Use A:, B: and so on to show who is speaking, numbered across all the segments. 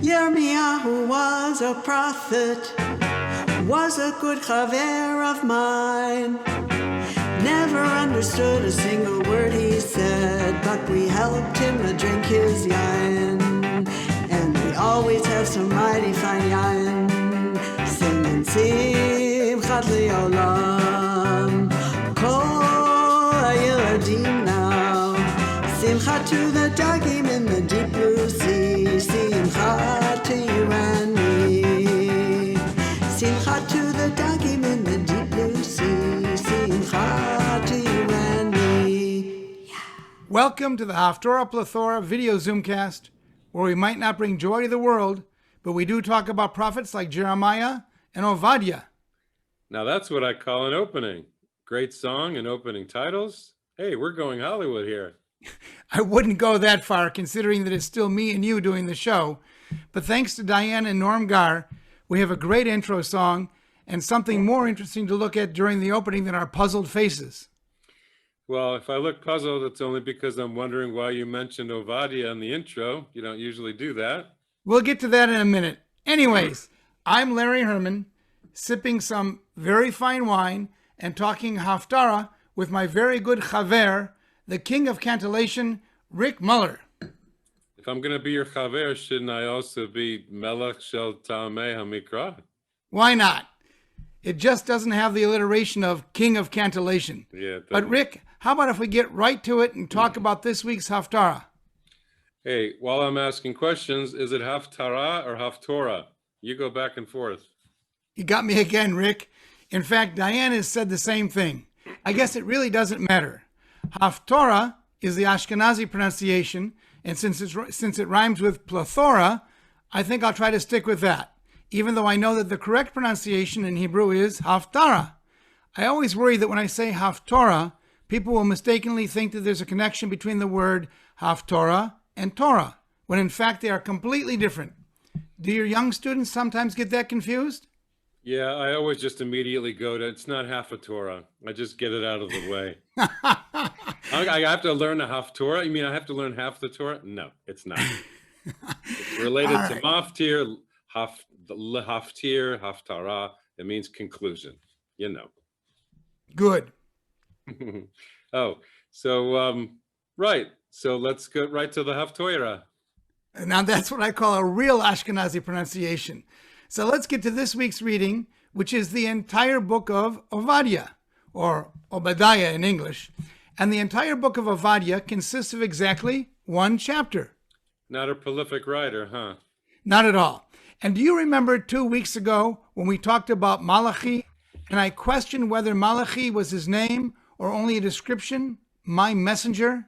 A: Yirmiyahu was a prophet, was a good chaver of mine. Never understood a single word he said, but we helped him to drink his yain. And we always have some mighty fine yain. Singing Simchat Le'olam, Kol HaYiladim now. Simchat to the dagim in the deep blue sea. Simchat to you and me. Simchat to the dagim in the deep blue sea. Simchat to you and me.
B: Welcome to the Haftarah Plethora video Zoomcast, where we might not bring joy to the world, but we do talk about prophets like Jeremiah and Ovadia.
C: Now that's what I call an opening. Great song and opening titles. Hey, we're going Hollywood here.
B: I wouldn't go that far, considering that it's still me and you doing the show. But thanks to Diane and Norm Gar, we have a great intro song and something more interesting to look at during the opening than our puzzled faces.
C: Well, if I look puzzled, it's only because I'm wondering why you mentioned Ovadia in the intro. You don't usually do that.
B: We'll get to that in a minute. Anyways, I'm Larry Herman, sipping some very fine wine and talking Haftarah with my very good chaver, the king of cantillation, Rick Muller.
C: If I'm going to be your chaver, shouldn't I also be Melech Shel Ta'amei HaMikra?
B: Why not? It just doesn't have the alliteration of king of cantillation.
C: Yeah.
B: But Rick, how about if we get right to it and talk about this week's Haftarah?
C: Hey, while I'm asking questions, is it Haftarah or haftorah? You go back and forth.
B: You got me again, Rick. In fact, Diane has said the same thing. I guess it really doesn't matter. Haftorah is the Ashkenazi pronunciation, and since it rhymes with Plethora, I think I'll try to stick with that, even though I know that the correct pronunciation in Hebrew is Haftarah. I always worry that when I say haftorah, people will mistakenly think that there's a connection between the word haftorah and Torah, when in fact they are completely different. Do your young students sometimes get that confused?
C: Yeah, I always just immediately go to, it's not half a Torah. I just get it out of the way. I have to learn a haftorah? You mean I have to learn half the Torah? No, it's not. It's related to maftir, haftir, haftarah. It means conclusion, you know.
B: Good.
C: Oh, so, right. So let's go right to the haftoira.
B: Now that's what I call a real Ashkenazi pronunciation. So let's get to this week's reading, which is the entire book of Ovadia, or Obadiah in English. And the entire book of Ovadia consists of exactly one chapter.
C: Not a prolific writer, huh?
B: Not at all. And do you remember 2 weeks ago when we talked about Malachi, and I questioned whether Malachi was his name or only a description, my messenger?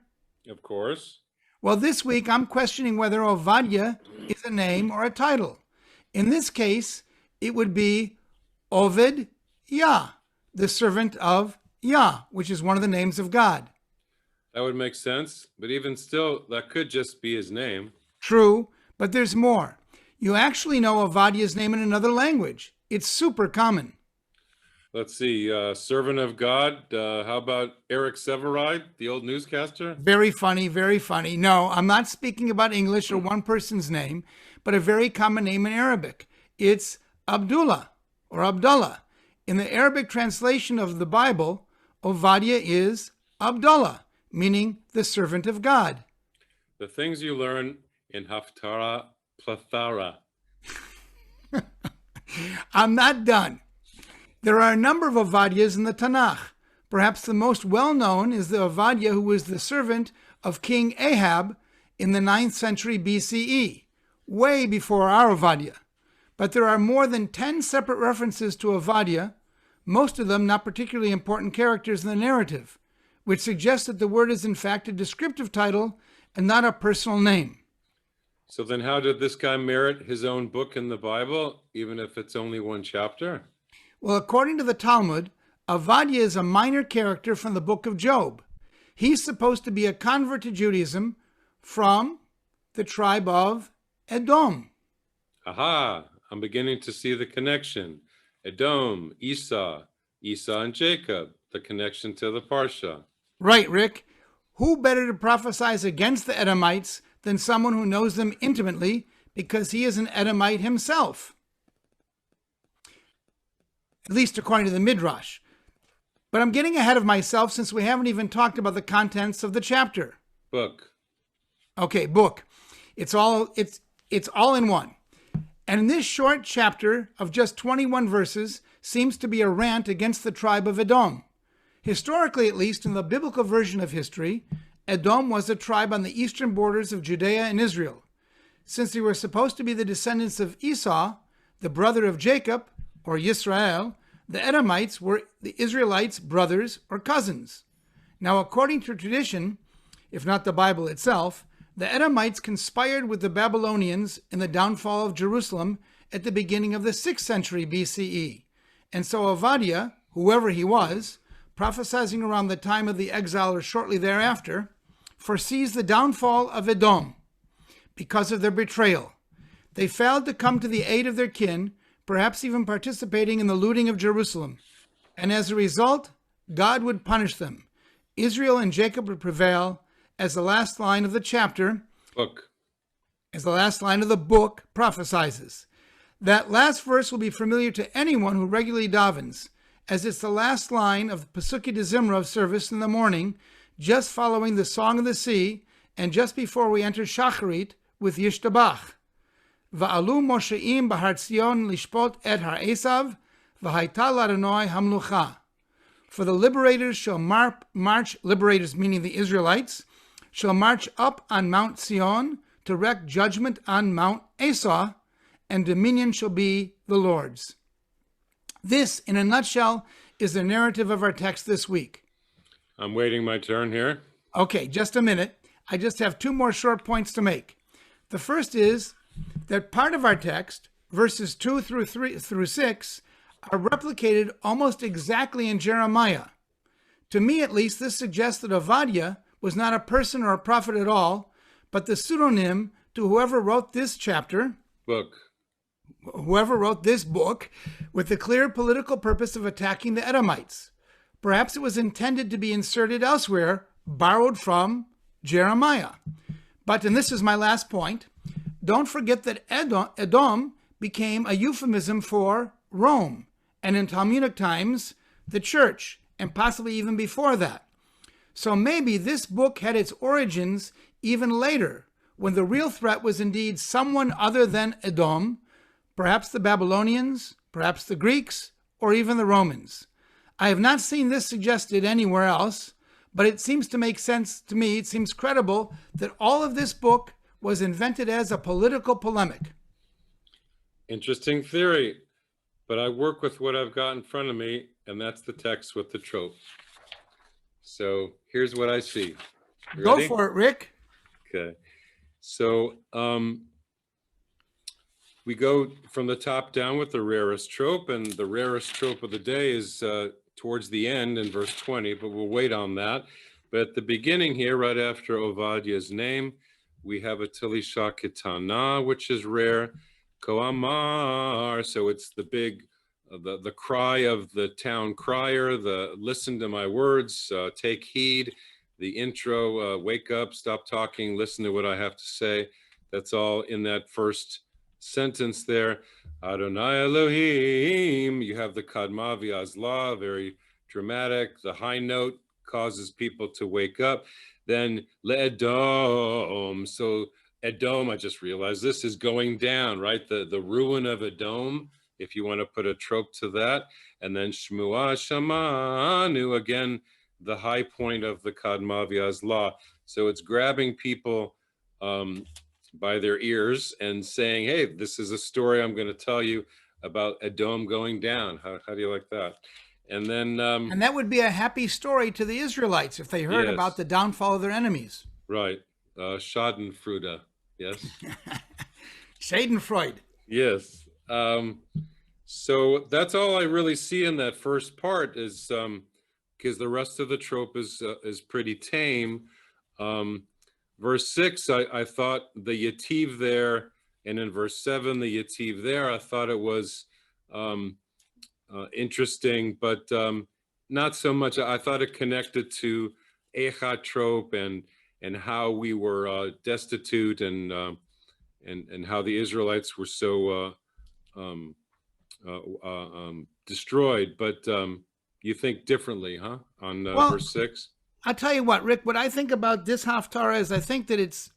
C: Of course.
B: Well, this week I'm questioning whether Ovadia is a name or a title. In this case, it would be Oved Yah, the servant of Yah, which is one of the names of God.
C: That would make sense, but even still, that could just be his name.
B: True, but there's more. You actually know Ovadia's name in another language. It's super common.
C: Let's see, servant of God. How about Eric Severide, the old newscaster?
B: Very funny, very funny. No, I'm not speaking about English or one person's name, but a very common name in Arabic. It's Abdullah or Abdullah. In the Arabic translation of the Bible, Ovadia is Abdullah, meaning the servant of God.
C: The things you learn in Haftarah Plethora.
B: I'm not done. There are a number of Ovadias in the Tanakh. Perhaps the most well-known is the Ovadia who was the servant of King Ahab in the 9th century BCE, way before our Ovadia. But there are more than 10 separate references to Ovadia, most of them not particularly important characters in the narrative, which suggests that the word is in fact a descriptive title and not a personal name.
C: So then how did this guy merit his own book in the Bible, even if it's only one chapter?
B: Well, according to the Talmud, Ovadia is a minor character from the book of Job. He's supposed to be a convert to Judaism from the tribe of Edom.
C: Aha, I'm beginning to see the connection. Edom, Esau and Jacob, the connection to the Parshat.
B: Right, Rick. Who better to prophesize against the Edomites than someone who knows them intimately, because he is an Edomite himself, at least according to the Midrash. But I'm getting ahead of myself since we haven't even talked about the contents of the chapter.
C: Book.
B: Okay, book. It's all in one. And this short chapter of just 21 verses seems to be a rant against the tribe of Edom. Historically, at least in the biblical version of history, Edom was a tribe on the eastern borders of Judea and Israel. Since they were supposed to be the descendants of Esau, the brother of Jacob, or Yisrael, the Edomites were the Israelites' brothers or cousins. Now, according to tradition, if not the Bible itself, the Edomites conspired with the Babylonians in the downfall of Jerusalem at the beginning of the 6th century BCE. And so Ovadia, whoever he was, prophesying around the time of the exile or shortly thereafter, foresees the downfall of Edom because of their betrayal. They failed to come to the aid of their kin, perhaps even participating in the looting of Jerusalem. And as a result, God would punish them. Israel and Jacob would prevail, as the last line of the chapter, as the last line of the book prophesizes. That last verse will be familiar to anyone who regularly davens, as it's the last line of the Pesukei de Zimra of service in the morning, just following the Song of the Sea, and just before we enter Shacharit with Yishtabach. Va'alu Mosheim b'Har Tzion lishpot et Har Esav, v'haita l'Adonai hamlucha. For the liberators shall march, liberators meaning the Israelites, shall march up on Mount Zion to wreak judgment on Mount Esau, and dominion shall be the Lord's. This, in a nutshell, is the narrative of our text this week.
C: I'm waiting my turn here.
B: Okay, just a minute. I just have two more short points to make. The first is that part of our text, verses 2 through 6, are replicated almost exactly in Jeremiah. To me, at least, this suggests that Ovadia was not a person or a prophet at all, but the pseudonym to whoever wrote this chapter, whoever wrote this book, with the clear political purpose of attacking the Edomites. Perhaps it was intended to be inserted elsewhere, borrowed from Jeremiah. But, and this is my last point, don't forget that Edom became a euphemism for Rome, and in Talmudic times, the church, and possibly even before that. So maybe this book had its origins even later, when the real threat was indeed someone other than Edom, perhaps the Babylonians, perhaps the Greeks, or even the Romans. I have not seen this suggested anywhere else, but it seems to make sense to me. It seems credible that all of this book was invented as a political polemic.
C: Interesting theory, but I work with what I've got in front of me, and that's the text with the trope. So here's what I see.
B: Go for it, Rick.
C: Okay. So we go from the top down with the rarest trope, and the rarest trope of the day is towards the end in verse 20, but we'll wait on that. But at the beginning here, right after Ovadia's name, we have a Tilisha Kitana, which is rare. Koamar, so it's the big, the cry of the town crier, the listen to my words, take heed, the intro, wake up, stop talking, listen to what I have to say. That's all in that first sentence there. Adonai Elohim, you have the Kadma V'Azla, very dramatic. The high note causes people to wake up. Then Le'edom, so Edom, I just realized this is going down, right? The ruin of Edom, if you want to put a trope to that. And then Shmuah Shamanu, again, the high point of the Kadma V'Azla. So it's grabbing people by their ears and saying, hey, this is a story I'm going to tell you about Edom going down. How do you like that? And then
B: and that would be a happy story to the Israelites if they heard about the downfall of their enemies.
C: Right. Schadenfreude. Yes.
B: Schadenfreude.
C: Yes. So that's all I really see in that first part is because the rest of the trope is pretty tame. Verse 6, I thought the yativ there, and in verse 7, the yativ there, I thought it was interesting, but not so much. I thought it connected to Echad trope and how we were destitute and and how the Israelites were so destroyed. But you think differently, huh? On
B: Well,
C: verse 6.
B: I'll tell you what, Rick. What I think about this haftarah is I think that it's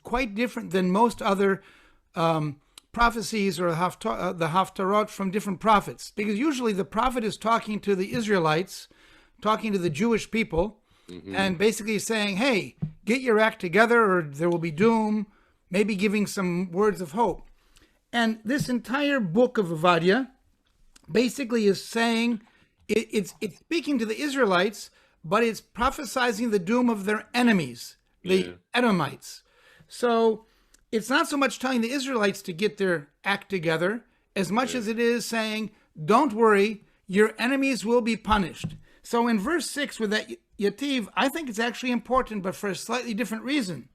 B: quite different than most other prophecies or the haftarot from different prophets, because usually the prophet is talking to the Israelites, talking to the Jewish people, and basically saying, "Hey, get your act together, or there will be doom." Maybe giving some words of hope. And this entire book of Ovadia basically is saying it's speaking to the Israelites, but it's prophesizing the doom of their enemies, the Edomites. So it's not so much telling the Israelites to get their act together as much as it is saying, don't worry, your enemies will be punished. So in verse 6 with that yativ, I think it's actually important, but for a slightly different reason.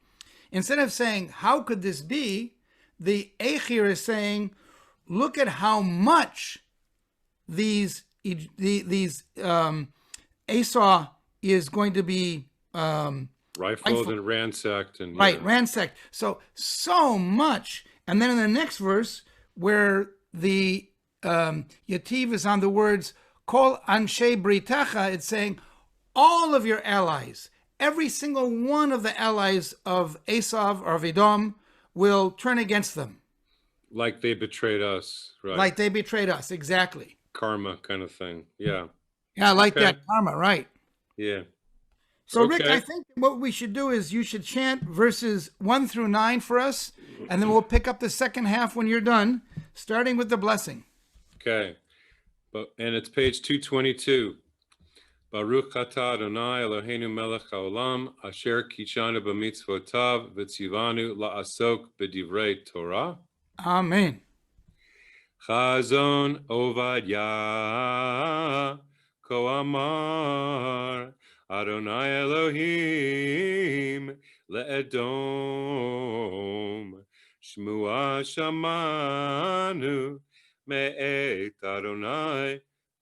B: Instead of saying, how could this be? The Echir is saying, look at how much these Esau is going to be
C: Rifled and ransacked. And
B: ransacked. So much. And then in the next verse, where the Yativ is on the words, Kol Anshe Britecha, it's saying, all of your allies, every single one of the allies of Esau or of Edom will turn against them.
C: Like they betrayed us, right?
B: Like they betrayed us, exactly.
C: Karma kind of thing, yeah.
B: Yeah, like that karma, right?
C: Yeah.
B: So, Rick, I think what we should do is you should chant verses 1 through 9 for us, and then we'll pick up the second half when you're done, starting with the blessing.
C: Okay. And it's page 222. Baruch atah Adonai Eloheinu melech haolam, asher kishanu b'mitzvotav v'tzivanu la'asok b'divrei Torah.
B: Amen.
C: Chazon Ovadia ko amar Adonai Elohim le'edom Shmua shamanu me'et Adonai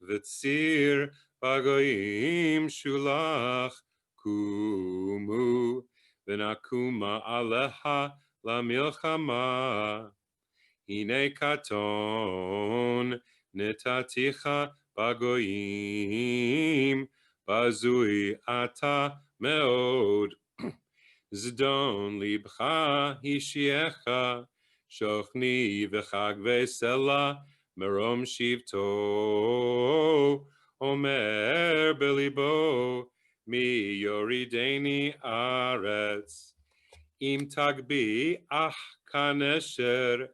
C: v'tzir Bagoyim shulach kumu v'nakuma aleha lamilchama hine katon netaticha bagoyim bazui ata meod zdon libcha hishiecha shochni v'chag v'sela merom shivto Omer belibo mi yorideni aretz im tagbi ach kanesher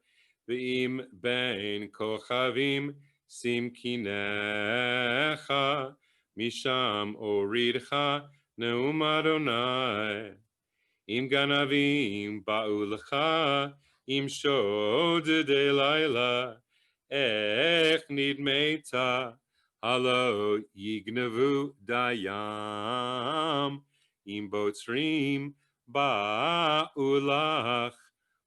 C: v'im ben kochavim simkinecha misham oridcha neum Adonai im ganavim ba'ulcha im shodei laila ech nidmeita Halo yignavu dayam im botzrim ba'ulach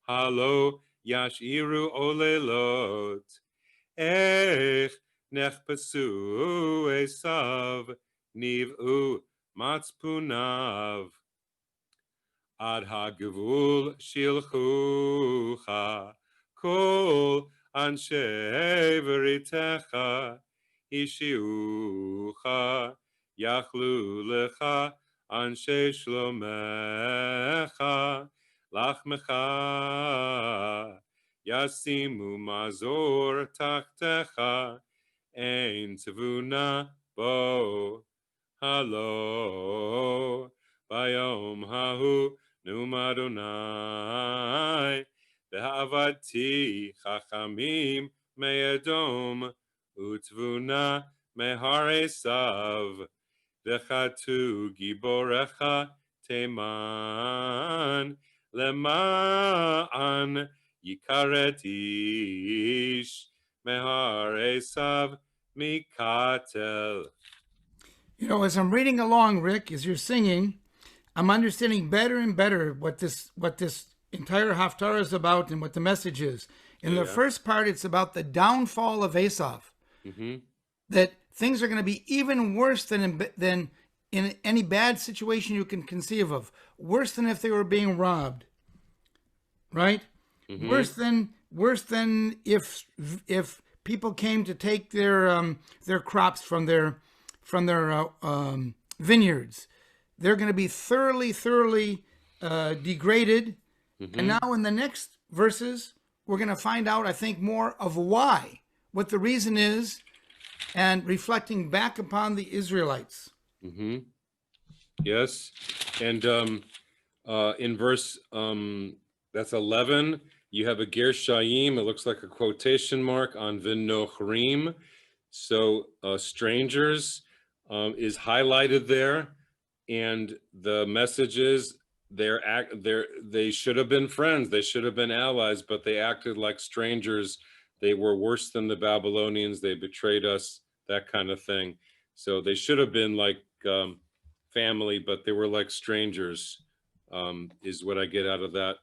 C: Halo yashiru olelot ech nechpasu esav niv'u matzpunav ad hagavul shilchucha kol anshe veritecha Ishiucha Yachlu Lecha Anshe Shlomecha Lachmecha Yasimu Mazor Tachtecha Ein Tvuna Bo Halo Bayom Hahu Num Adonai Behavati Chachamim Me'edom Utvuna meharesav v'chatu giborecha teman lema'an yikaret ish meharesav mikatel.
B: You know, as I'm reading along, Rick, as you're singing, I'm understanding better and better what this entire haftarah is about and what the message is. In the first part, it's about the downfall of Esau. That things are going to be even worse than in any bad situation you can conceive of. Worse than if they were being robbed. Right? Worse than if people came to take their crops from their vineyards. They're going to be thoroughly degraded. And now in the next verses, we're going to find out, I think, more of why, what the reason is, and reflecting back upon the Israelites.
C: Yes. And in verse that's 11, you have a ger shayim. It looks like a quotation mark on v'nochrim. So strangers is highlighted there, and the message is they should have been friends. They should have been allies, but they acted like strangers. They were worse than the Babylonians. They betrayed us, that kind of thing. So they should have been like family, but they were like strangers, is what I get out of that,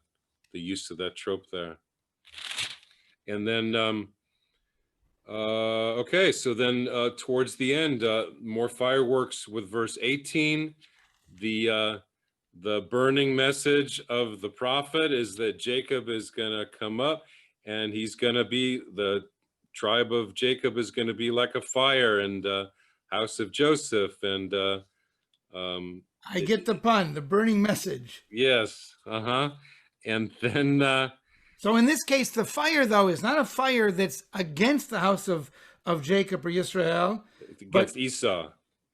C: the use of that trope there. And then, okay, so then towards the end, more fireworks with verse 18. The burning message of the prophet is that Jacob is going to come up, and he's going to be, the tribe of Jacob is going to be like a fire, and house of Joseph, and
B: I get the pun, the burning message.
C: yes, and then
B: so in this case, the fire, though, is not a fire that's against the house of Jacob or Yisrael.
C: against Esau.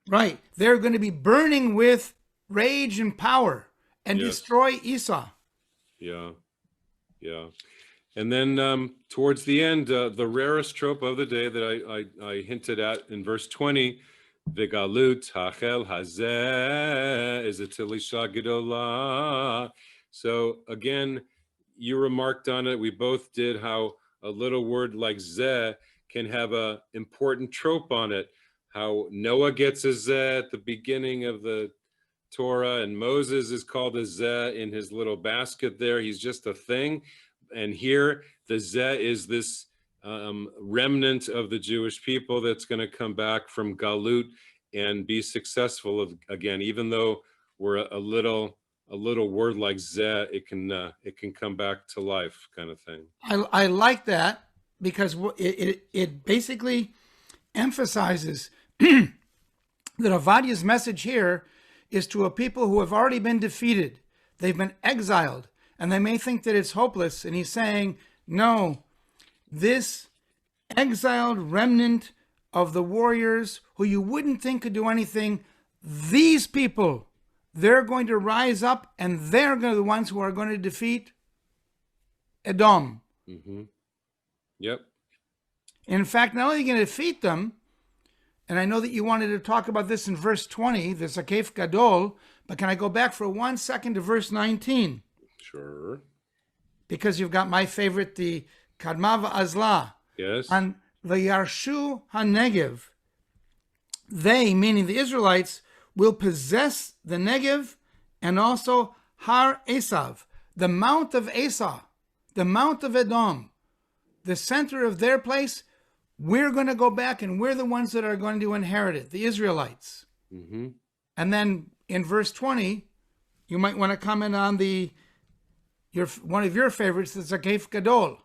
B: Right. They're going to be burning with rage and power and destroy Esau.
C: Yeah. And then towards the end, the rarest trope of the day that I hinted at in verse 20, Vigalut hachel hazeh is a tilisha gedolah. So again, you remarked on it. We both did, how a little word like zeh can have a important trope on it. How Noah gets a zeh at the beginning of the Torah, and Moses is called a zeh in his little basket there. He's just a thing. And here the zeh is this remnant of the Jewish people that's going to come back from Galut and be successful again. Even though we're a little word like zeh, it can come back to life, kind of thing.
B: I like that, because it basically emphasizes that Ovadia's message here is to a people who have already been defeated. They've been exiled, and they may think that it's hopeless. And he's saying, no, this exiled remnant of the warriors who you wouldn't think could do anything, these people, they're going to rise up, and they're going to be the ones who are going to defeat Edom.
C: Yep.
B: In fact, not only are you going to defeat them, and I know that you wanted to talk about this in verse 20, the Sakef Gadol, but can I go back for 1 second to verse 19?
C: Sure.
B: Because you've got my favorite, the Kadma Azla.
C: Yes.
B: And the Yarshu HaNegev, they, meaning the Israelites, will possess the Negev and also Har Esav, the Mount of Esau, the Mount of Edom, the center of their place. We're going to go back, and we're the ones that are going to inherit it, the Israelites. And then in verse 20, you might want to comment on one of your favorites, the Zakef Gadol.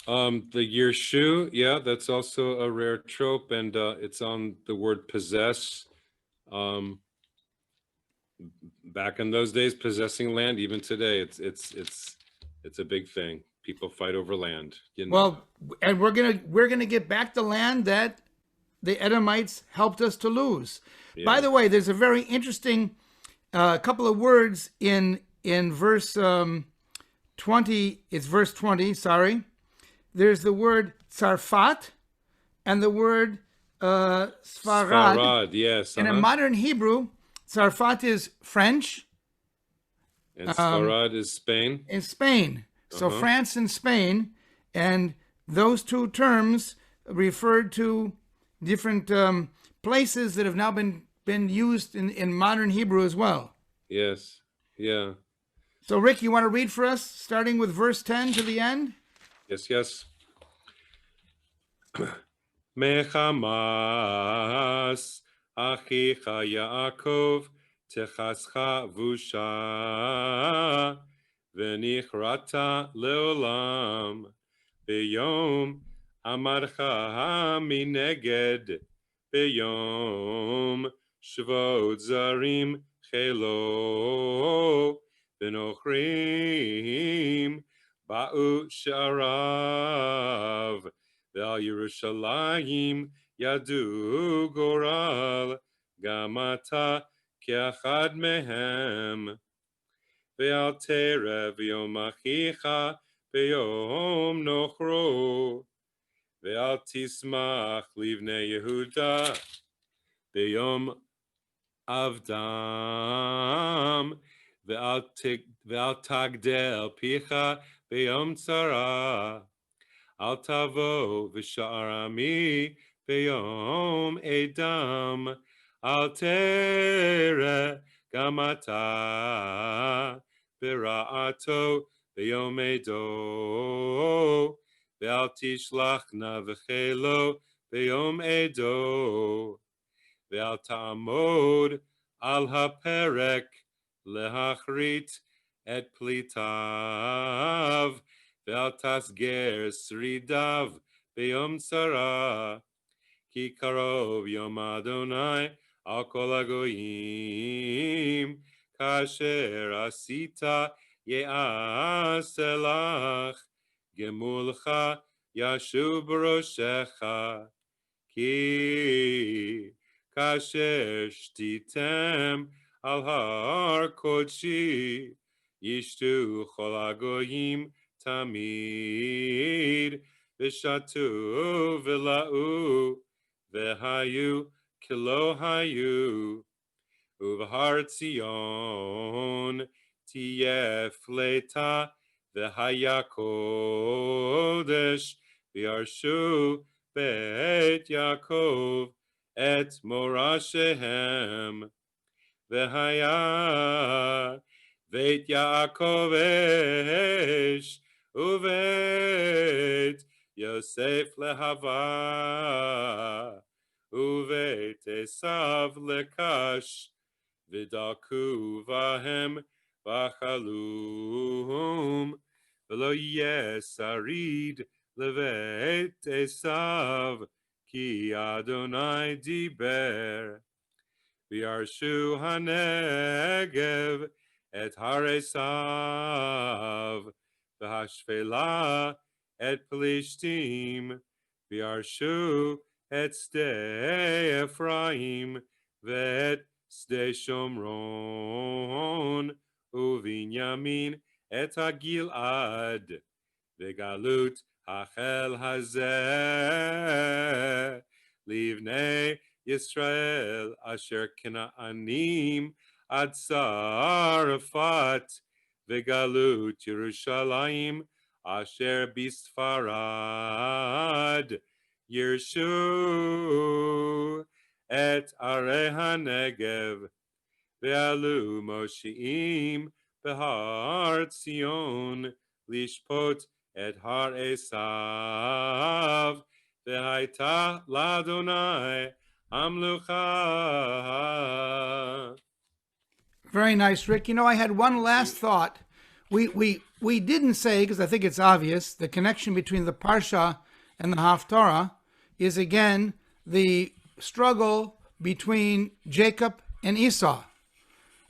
C: The Yershu, yeah, that's also a rare trope, and it's on the word possess. Back in those days, possessing land, even today, it's a big thing. People fight over land.
B: Well, and we're gonna get back the land that the Edomites helped us to lose. Yeah. By the way, there's a very interesting couple of words in verse 20. It's verse 20. Sorry. There's the word Tzarfat and the word Sfarad.
C: Sfarad, yes.
B: In a modern Hebrew, Tzarfat is French.
C: And Sfarad is Spain.
B: In Spain. So France and Spain, and those two terms referred to different places that have now been used in modern Hebrew as well.
C: Yes, yeah.
B: So Rick, you want to read for us, starting with verse 10 to the end?
C: Yes. Mechamas achicha Yaakov techascha vusha V'nichrata leolam. B'yom amarcha mineged. B'yom shvot zarim chelo. V'nochrim ba'u sha'arav. Ve'al Yerushalayim yadu goral. Gamata ke'achad mehem. Ve'al tereh v'yom achicha b'yom nochro. Ve'al tismach livnei Yehuda b'yom avdam. Ve'al tagdel picha b'yom tzara. Al tavo v'sha'arami b'yom edam. Al tereh gamata Bira'ato b'yom edo. Ve'al tishlachna v'chelo b'yom edo. Ve'al ta'amod al haperek lehachrit et plitav. Ve'al tasger sridav b'yom tzara. Ki karov yom Adonai al kol hagoyim. Kasher asita ye'aselach. Gemulcha yashub roshecha. Ki kasher shtitem al har kodshi. Yishtu chol hagoyim tamid. V'shatu v'la'u. V'hayu kilo hayu. Uvahar Tzion tiyeh fleta v'haya kodesh v'yarshu beit Yaakov et morashehem v'haya beit Yaakov esh uveit Yosef lehava uveit Esav lekash V'daku vahem v'chalum v'lo yesarid levet Esav ki Adonai diber v'yarshu hanegev et har Esav v'hashfela et Plishtim v'yarshu et sde Ephraim v'et Sde Shomron uVinyamin et Gilad v'galut hachel hazeh livnei Yisrael asher Knaanim ad Sarfat v'galut Yerushalayim asher bisfarad Yershu et arei hanegev ve'alu moshiim behar Tzion lishpot et har Esav ve'haita ladonai amlucha.
B: Very nice, Rick. You know, I had one last thought. We didn't say, because I think it's obvious, the connection between the Parsha and the Haftarah is again the struggle between Jacob and Esau.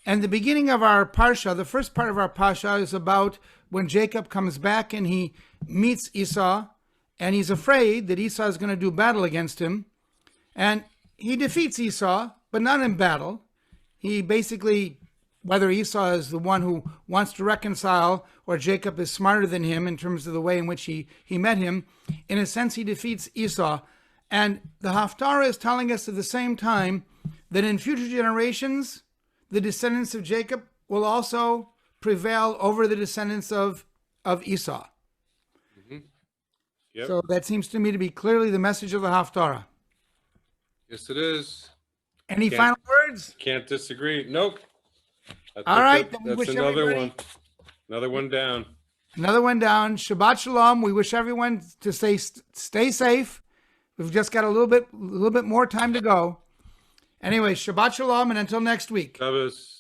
B: And the beginning of our Parsha, the first part of our Parsha, is about when Jacob comes back and he meets Esau, and he's afraid that Esau is going to do battle against him. And he defeats Esau, but not in battle. He basically, whether Esau is the one who wants to reconcile or Jacob is smarter than him in terms of the way in which he met him, in a sense he defeats Esau. And the Haftarah is telling us at the same time that in future generations, the descendants of Jacob will also prevail over the descendants of Esau.
C: Mm-hmm. Yep.
B: So that seems to me to be clearly the message of the Haftarah.
C: Yes, it is.
B: Any final words?
C: Can't disagree. Nope.
B: All right.
C: That's another one. Another one down.
B: Another one down. Shabbat Shalom. We wish everyone to stay safe. We've just got a little bit more time to go. Anyway, Shabbat Shalom, and until next week.
C: Shabbos.